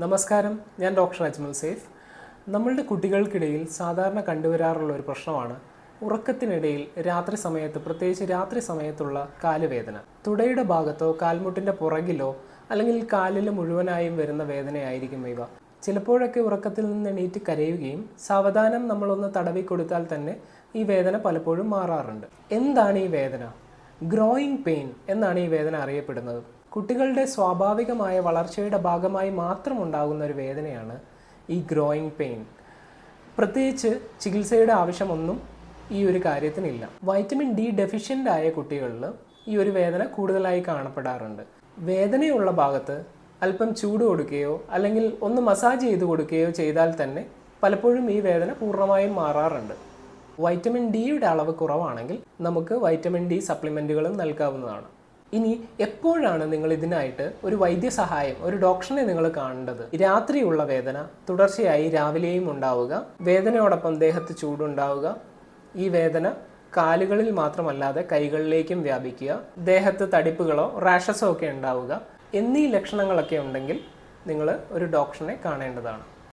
നമസ്കാരം, ഞാൻ doctor Ajmal safe. നമ്മളുടെ കുട്ടികൾക്കിടയിൽ സാധാരണ കണ്ടുവരാറുള്ള ഒരു പ്രശ്നമാണ് ഉറക്കത്തിനിടയിൽ രാത്രി സമയത്ത്, പ്രത്യേകിച്ച് രാത്രി സമയത്തുള്ള കാലുവേദന. തുടയുടെ ഭാഗത്തോ കാൽമുട്ടിൻ്റെ പുറകിലോ അല്ലെങ്കിൽ കാലിൽ മുഴുവനായും വരുന്ന വേദനയായിരിക്കും ഇവ. ചിലപ്പോഴൊക്കെ ഉറക്കത്തിൽ നിന്ന് എണീറ്റ് കരയുകയും സാവധാനം നമ്മളൊന്ന് തടവി കൊടുത്താൽ തന്നെ ഈ വേദന പലപ്പോഴും മാറാറുണ്ട്. എന്താണ് ഈ വേദന? ഗ്രോയിങ് പെയിൻ എന്നാണ് ഈ വേദന അറിയപ്പെടുന്നത്. കുട്ടികളുടെ സ്വാഭാവികമായ വളർച്ചയുടെ ഭാഗമായി മാത്രം ഉണ്ടാകുന്ന ഒരു വേദനയാണ് ഈ ഗ്രോയിങ് പെയിൻ. പ്രത്യേകിച്ച് ചികിത്സയുടെ ആവശ്യമൊന്നും ഈ ഒരു കാര്യത്തിനില്ല. വൈറ്റമിൻ ഡി ഡെഫിഷ്യൻ്റ് ആയ കുട്ടികളിൽ ഈ ഒരു വേദന കൂടുതലായി കാണപ്പെടാറുണ്ട്. വേദനയുള്ള ഭാഗത്ത് അല്പം ചൂട് കൊടുക്കുകയോ അല്ലെങ്കിൽ ഒന്ന് മസാജ് ചെയ്ത് കൊടുക്കുകയോ ചെയ്താൽ തന്നെ പലപ്പോഴും ഈ വേദന പൂർണ്ണമായും മാറാറുണ്ട്. വൈറ്റമിൻ ഡിയുടെ അളവ് കുറവാണെങ്കിൽ നമുക്ക് വൈറ്റമിൻ ഡി സപ്ലിമെൻറ്റുകളും നൽകാവുന്നതാണ്. ഇനി എപ്പോഴാണ് നിങ്ങൾ ഇതിനായിട്ട് ഒരു വൈദ്യസഹായം, ഒരു ഡോക്ടറിനെ നിങ്ങൾ കാണേണ്ടത്? രാത്രിയുള്ള വേദന തുടർച്ചയായി രാവിലെയും ഉണ്ടാവുക, വേദനയോടൊപ്പം ദേഹത്ത് ചൂടുണ്ടാവുക, ഈ വേദന കാലുകളിൽ മാത്രമല്ലാതെ കൈകളിലേക്കും വ്യാപിക്കുക, ദേഹത്ത് തടിപ്പുകളോ റാഷസോ ഒക്കെ ഉണ്ടാവുക എന്നീ ലക്ഷണങ്ങളൊക്കെ ഉണ്ടെങ്കിൽ നിങ്ങൾ ഒരു ഡോക്ടറിനെ കാണേണ്ടതാണ്.